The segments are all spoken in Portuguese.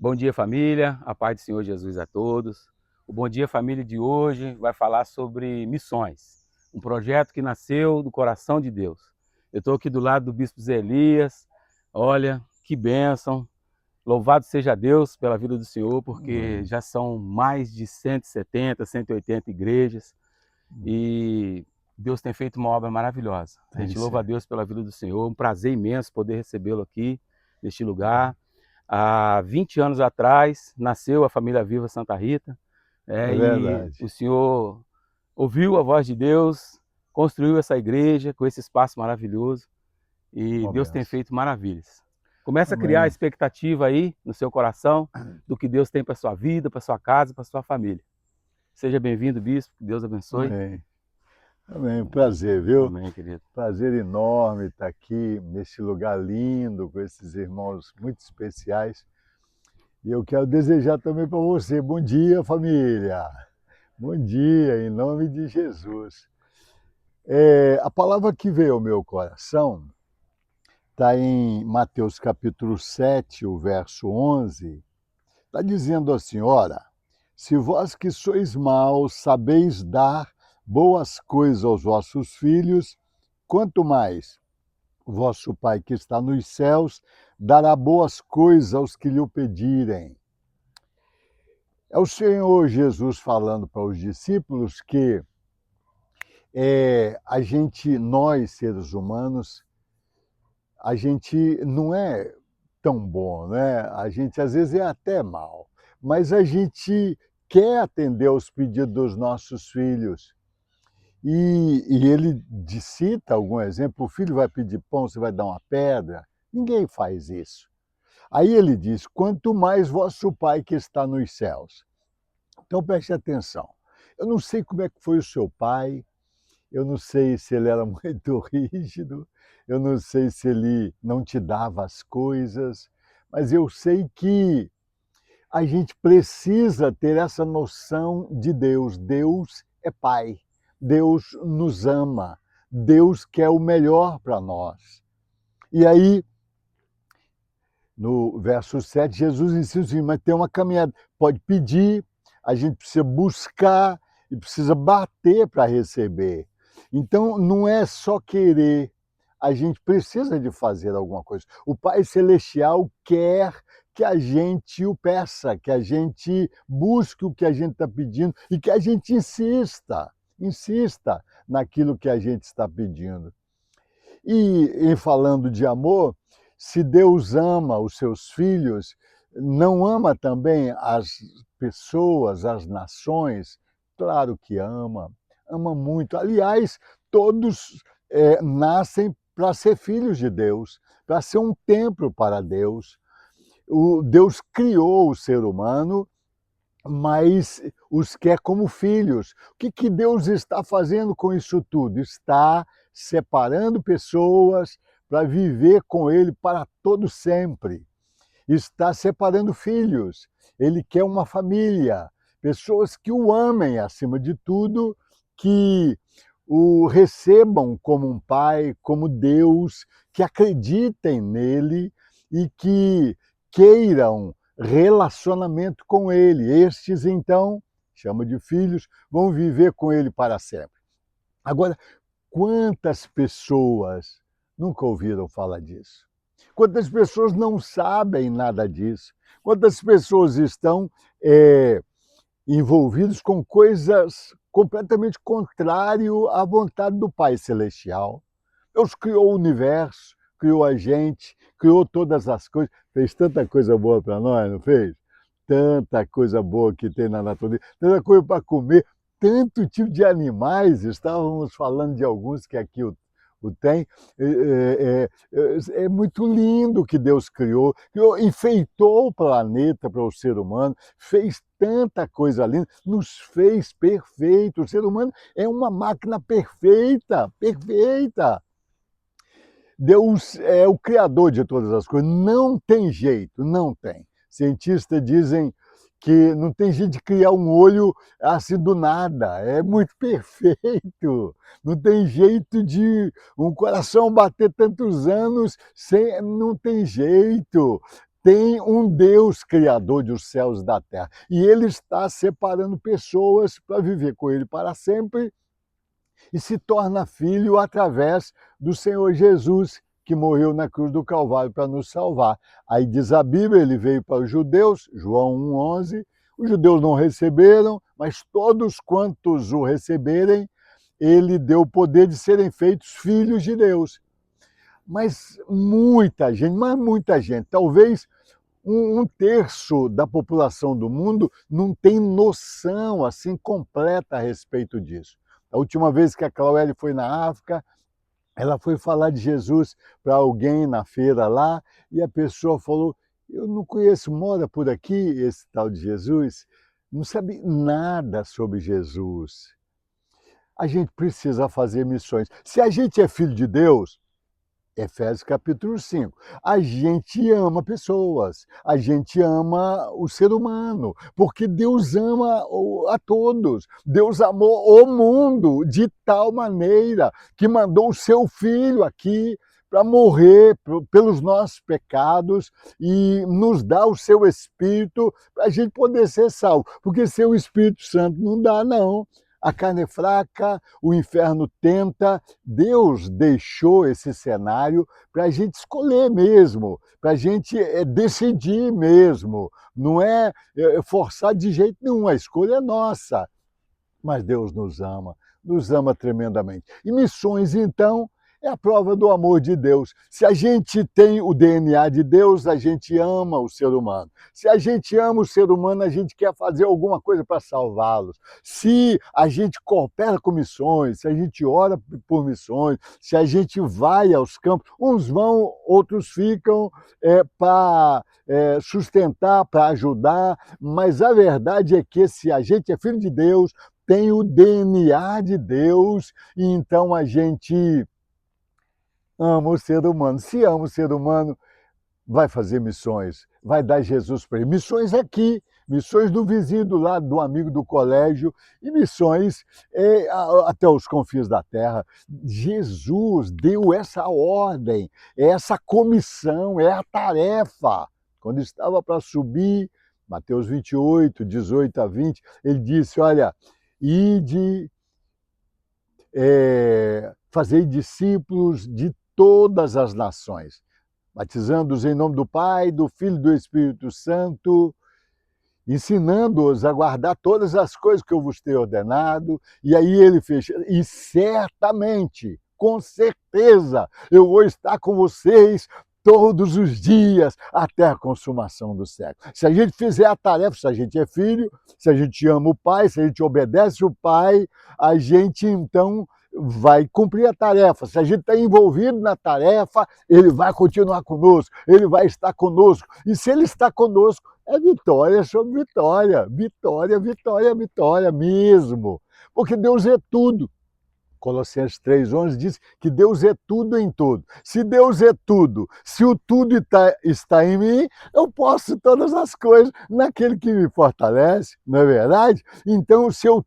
Bom dia, família. A paz do Senhor Jesus a todos. O Bom Dia Família de hoje vai falar sobre missões, um projeto que nasceu do coração de Deus. Eu estou aqui do lado do Bispo Zé Elias. Olha, que bênção. Louvado seja Deus pela vida do Senhor, porque já são mais de 170, 180 igrejas e Deus tem feito uma obra maravilhosa. A gente louva a Deus pela vida do Senhor. Um prazer imenso poder recebê-lo aqui, neste lugar. Há 20 anos atrás, nasceu a Família Viva Santa Rita, É e verdade. o Senhor ouviu a voz de Deus, construiu essa igreja com esse espaço maravilhoso, e Uma Deus tem benção. feito maravilhas. Começa a criar a Amém. expectativa aí no seu coração do que Deus tem para sua vida, para sua casa, para sua família. Seja bem-vindo, bispo. Que Deus abençoe. Amém. Amém. Prazer, viu? Amém, querido. Prazer enorme estar aqui nesse lugar lindo, com esses irmãos muito especiais. E eu quero desejar também para você, bom dia, família. Bom dia, em nome de Jesus. A palavra que veio ao meu coração está em Mateus capítulo 7, o verso 11. Está dizendo assim, ora, se vós que sois maus sabeis dar boas coisas aos vossos filhos, quanto mais vosso Pai que está nos céus dará boas coisas aos que lhe o pedirem. É o Senhor Jesus falando para os discípulos que nós seres humanos, a gente não é tão bom, né? A gente às vezes é até mal, mas a gente quer atender aos pedidos dos nossos filhos. E ele cita algum exemplo, o filho vai pedir pão, você vai dar uma pedra? Ninguém faz isso. Aí ele diz, quanto mais vosso Pai que está nos céus. Então preste atenção, eu não sei como é que foi o seu pai, eu não sei se ele era muito rígido, eu não sei se ele não te dava as coisas, mas eu sei que a gente precisa ter essa noção de Deus. Deus é Pai, Deus nos ama, Deus quer o melhor para nós. E aí, no verso 7, Jesus ensina assim, mas tem uma caminhada, pode pedir, a gente precisa buscar e precisa bater para receber. Então, não é só querer, a gente precisa de fazer alguma coisa. O Pai Celestial quer que a gente o peça, que a gente busque o que a gente está pedindo e que a gente insista naquilo que a gente está pedindo. E falando de amor, se Deus ama os seus filhos, não ama também as pessoas, as nações? Claro que ama, ama muito. Aliás, todos nascem para ser filhos de Deus, para ser um templo para Deus. Deus criou o ser humano, mas os quer como filhos. O que Deus está fazendo com isso tudo? Está separando pessoas para viver com Ele para todo sempre. Está separando filhos. Ele quer uma família, pessoas que o amem acima de tudo, que o recebam como um pai, como Deus, que acreditem nele e que queiram relacionamento com ele. Estes, então, chama de filhos, vão viver com ele para sempre. Agora, quantas pessoas nunca ouviram falar disso? Quantas pessoas não sabem nada disso? Quantas pessoas estão envolvidas com coisas completamente contrárias à vontade do Pai Celestial? Deus criou o universo, criou a gente, criou todas as coisas, fez tanta coisa boa para nós, não fez? Tanta coisa boa que tem na natureza, tanta coisa para comer, tanto tipo de animais, estávamos falando de alguns que aqui o tem, é muito lindo o que Deus criou, enfeitou o planeta para o ser humano, fez tanta coisa linda, nos fez perfeito, o ser humano é uma máquina perfeita, perfeita. Deus é o criador de todas as coisas, não tem jeito, não tem. Cientistas dizem que não tem jeito de criar um olho assim do nada, é muito perfeito. Não tem jeito de um coração bater tantos anos sem, não tem jeito. tem um Deus criador dos céus e da terra. E ele está separando pessoas para viver com ele para sempre e se torna filho através do Senhor Jesus, que morreu na cruz do Calvário para nos salvar. Aí diz a Bíblia, ele veio para os judeus, João 1,11, os judeus não receberam, mas todos quantos o receberem, ele deu o poder de serem feitos filhos de Deus. Mas muita gente, talvez um terço da população do mundo não tem noção assim completa a respeito disso. A última vez que a Cláudia foi na África, ela foi falar de Jesus para alguém na feira lá, e a pessoa falou, eu não conheço, mora por aqui esse tal de Jesus? Não sabe nada sobre Jesus. A gente precisa fazer missões. Se a gente é filho de Deus, Efésios capítulo 5. A gente ama pessoas, a gente ama o ser humano, porque Deus ama a todos. Deus amou o mundo de tal maneira que mandou o seu Filho aqui para morrer pelos nossos pecados e nos dá o seu Espírito para a gente poder ser salvo. Porque sem o Espírito Santo não dá, não. A carne é fraca, o inferno tenta. Deus deixou esse cenário para a gente escolher mesmo, para a gente decidir mesmo. Não é forçar de jeito nenhum, a escolha é nossa. Mas Deus nos ama tremendamente. E missões, então, é a prova do amor de Deus. Se a gente tem o DNA de Deus, a gente ama o ser humano. Se a gente ama o ser humano, a gente quer fazer alguma coisa para salvá-los. Se a gente coopera com missões, se a gente ora por missões, se a gente vai aos campos, uns vão, outros ficam para sustentar, para ajudar, mas a verdade é que se a gente é filho de Deus, tem o DNA de Deus, e então a gente ama o ser humano. Se ama o ser humano, vai fazer missões, vai dar Jesus para ele. Missões aqui, missões do vizinho do lado, do amigo do colégio, e missões até os confins da terra. Jesus deu essa ordem, essa comissão, é a tarefa. Quando estava para subir, Mateus 28, 18 a 20, ele disse, olha, ide, fazei discípulos de todas as nações, batizando-os em nome do Pai, do Filho e do Espírito Santo, ensinando-os a guardar todas as coisas que eu vos tenho ordenado. E aí ele fecha, e certamente, com certeza, eu vou estar com vocês todos os dias, até a consumação do século. Se a gente fizer a tarefa, se a gente é filho, se a gente ama o Pai, se a gente obedece o Pai, a gente então vai cumprir a tarefa. Se a gente está envolvido na tarefa, ele vai continuar conosco, ele vai estar conosco. E se ele está conosco, é vitória sobre vitória, vitória, vitória, vitória mesmo. Porque Deus é tudo. Colossenses 3,11 diz que Deus é tudo em tudo. Se Deus é tudo, se o tudo está em mim, eu posso todas as coisas naquele que me fortalece, não é verdade? Então, se eu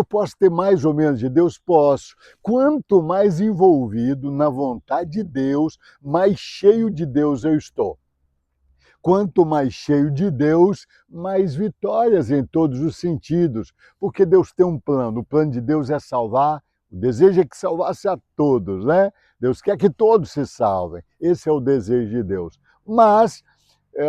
posso ter mais ou menos de Deus? Posso. Quanto mais envolvido na vontade de Deus, mais cheio de Deus eu estou. Quanto mais cheio de Deus, mais vitórias em todos os sentidos, porque Deus tem um plano. O plano de Deus é salvar, o desejo é que salvasse a todos, né? Deus quer que todos se salvem, esse é o desejo de Deus. Mas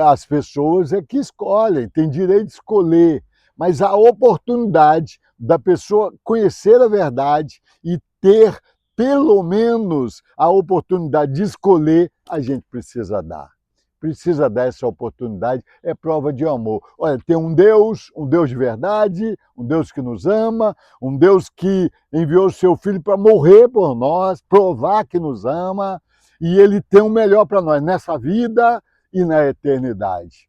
as pessoas é que escolhem, têm direito de escolher, mas a oportunidade da pessoa conhecer a verdade e ter, pelo menos, a oportunidade de escolher, a gente precisa dar. Precisa dar essa oportunidade, é prova de amor. Olha, tem um Deus de verdade, um Deus que nos ama, um Deus que enviou o seu Filho para morrer por nós, provar que nos ama, e Ele tem o melhor para nós nessa vida e na eternidade.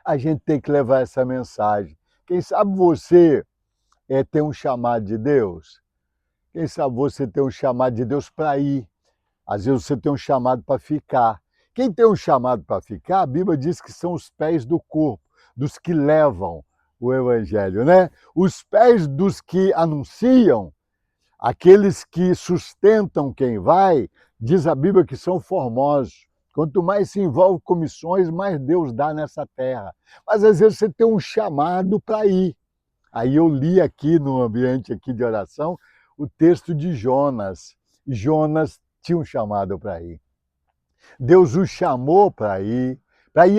A gente tem que levar essa mensagem. Quem sabe você tem um chamado de Deus? Quem sabe você tem um chamado de Deus para ir? Às vezes você tem um chamado para ficar. Quem tem um chamado para ficar, a Bíblia diz que são os pés do corpo, dos que levam o Evangelho, né? Os pés dos que anunciam, aqueles que sustentam quem vai, diz a Bíblia que são formosos, Quanto mais se envolve com missões, mais Deus dá nessa terra. Mas às vezes você tem um chamado para ir. Aí eu li aqui no ambiente aqui de oração o texto de Jonas. Jonas tinha um chamado para ir. Deus o chamou para ir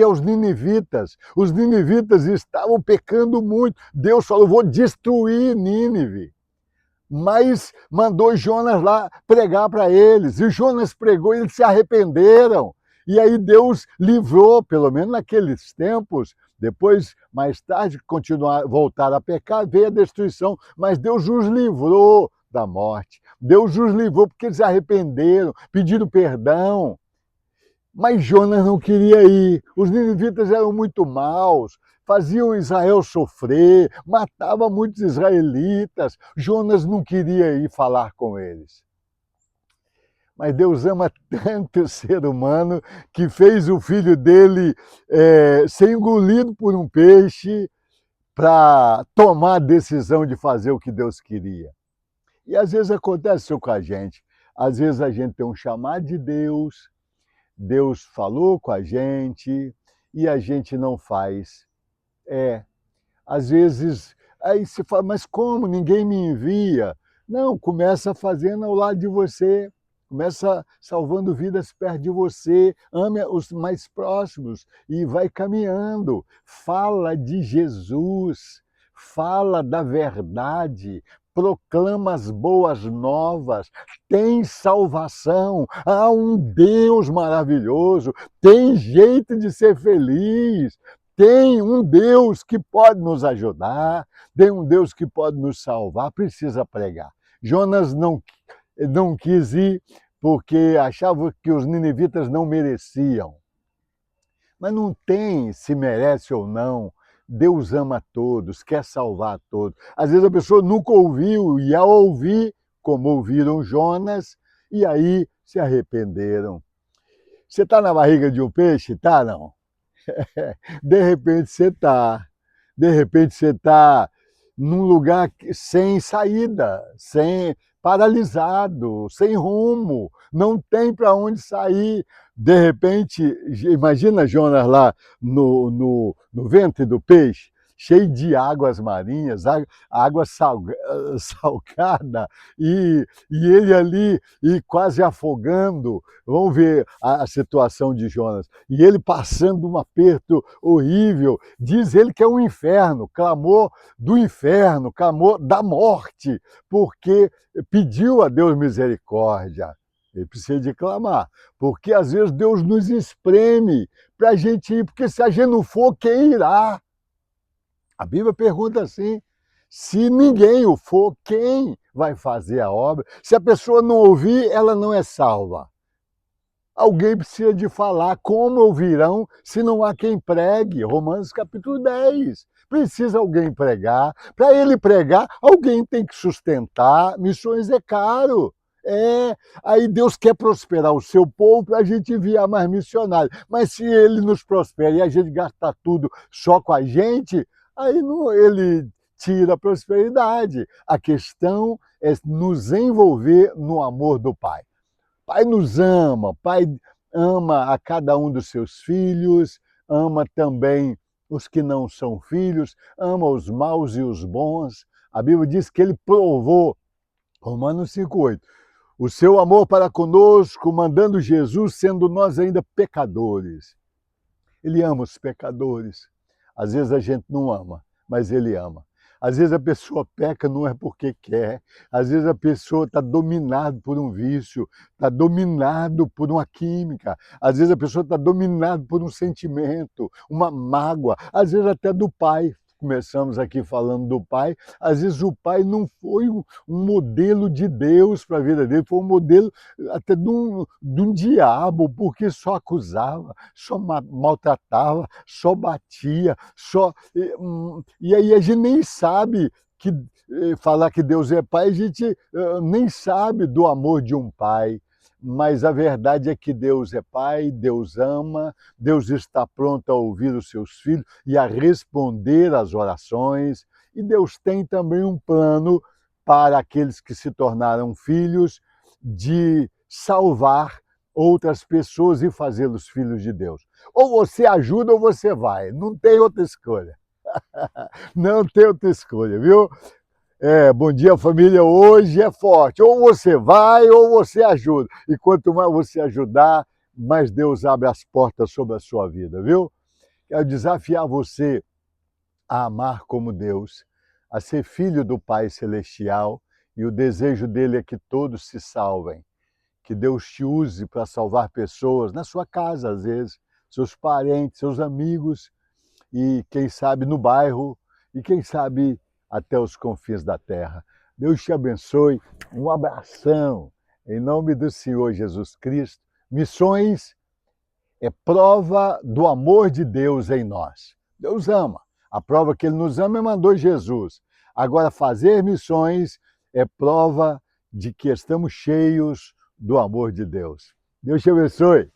aos ninivitas. Os ninivitas estavam pecando muito. Deus falou: vou destruir Nínive. Mas mandou Jonas lá pregar para eles. E Jonas pregou e eles se arrependeram. E aí Deus livrou, pelo menos naqueles tempos. Depois, mais tarde, voltaram a pecar, veio a destruição. Mas Deus os livrou da morte. Deus os livrou porque eles se arrependeram, pediram perdão. Mas Jonas não queria ir. Os ninivitas eram muito maus, faziam Israel sofrer, matavam muitos israelitas. Jonas não queria ir falar com eles. Mas Deus ama tanto o ser humano que fez o filho dele ser engolido por um peixe para tomar a decisão de fazer o que Deus queria. E às vezes acontece isso com a gente. Às vezes a gente tem um chamado de Deus, Deus falou com a gente e a gente não faz. Às vezes, aí você fala, mas como? Ninguém me envia. Não, começa fazendo ao lado de você, começa salvando vidas perto de você, ame os mais próximos e vai caminhando. Fala de Jesus, fala da verdade, proclama as boas novas, tem salvação, há um Deus maravilhoso, tem jeito de ser feliz, tem um Deus que pode nos ajudar, tem um Deus que pode nos salvar, precisa pregar. Jonas não quis ir porque achava que os ninivitas não mereciam. Mas não tem se merece ou não. Deus ama todos, quer salvar todos. Às vezes a pessoa nunca ouviu e ao ouvir, como ouviram Jonas, e aí se arrependeram. Você está na barriga de um peixe? Tá, não? De repente você está. De repente você está num lugar sem saída, paralisado, sem rumo, não tem para onde sair. De repente, imagina Jonas lá no ventre do peixe, cheio de águas marinhas, água salgada, e ele ali e quase afogando. Vamos ver a situação de Jonas. E ele passando um aperto horrível, diz ele que é um inferno, clamou do inferno, clamou da morte, porque pediu a Deus misericórdia. Ele precisa de clamar, porque às vezes Deus nos espreme para a gente ir, porque se a gente não for, quem irá? A Bíblia pergunta assim, se ninguém o for, quem vai fazer a obra? Se a pessoa não ouvir, ela não é salva. Alguém precisa de falar, como ouvirão se não há quem pregue? Romanos capítulo 10. Precisa alguém pregar. Para ele pregar, alguém tem que sustentar. Missões é caro. Aí Deus quer prosperar o seu povo para a gente enviar mais missionários. Mas se ele nos prospera e a gente gastar tudo só com a gente, aí não, ele tira a prosperidade. A questão é nos envolver no amor do Pai. Pai nos ama, Pai ama a cada um dos seus filhos, ama também os que não são filhos, ama os maus e os bons. A Bíblia diz que ele provou, Romanos 5,8, o seu amor para conosco, mandando Jesus, sendo nós ainda pecadores. Ele ama os pecadores. Às vezes a gente não ama, mas ele ama. Às vezes a pessoa peca não é porque quer, às vezes a pessoa está dominada por um vício, está dominado por uma química, às vezes a pessoa está dominada por um sentimento, uma mágoa, às vezes até do pai. Começamos aqui falando do pai, às vezes o pai não foi um modelo de Deus para a vida dele, foi um modelo até de um diabo, porque só acusava, só maltratava, só batia, e aí a gente nem sabe que falar que Deus é pai, a gente nem sabe do amor de um pai. Mas a verdade é que Deus é Pai, Deus ama, Deus está pronto a ouvir os seus filhos e a responder às orações. E Deus tem também um plano para aqueles que se tornaram filhos de salvar outras pessoas e fazê-los filhos de Deus. Ou você ajuda ou você vai, não tem outra escolha. Não tem outra escolha, viu? Bom dia, família, hoje é forte. Ou você vai ou você ajuda. E quanto mais você ajudar, mais Deus abre as portas sobre a sua vida, viu? Quero desafiar você a amar como Deus, a ser filho do Pai Celestial, e o desejo dele é que todos se salvem. Que Deus te use para salvar pessoas na sua casa, às vezes, seus parentes, seus amigos, e quem sabe no bairro, e quem sabe até os confins da terra. Deus te abençoe, um abração, em nome do Senhor Jesus Cristo. Missões é prova do amor de Deus em nós. Deus ama. A prova que Ele nos ama é mandou Jesus. Agora, fazer missões é prova de que estamos cheios do amor de Deus. Deus te abençoe.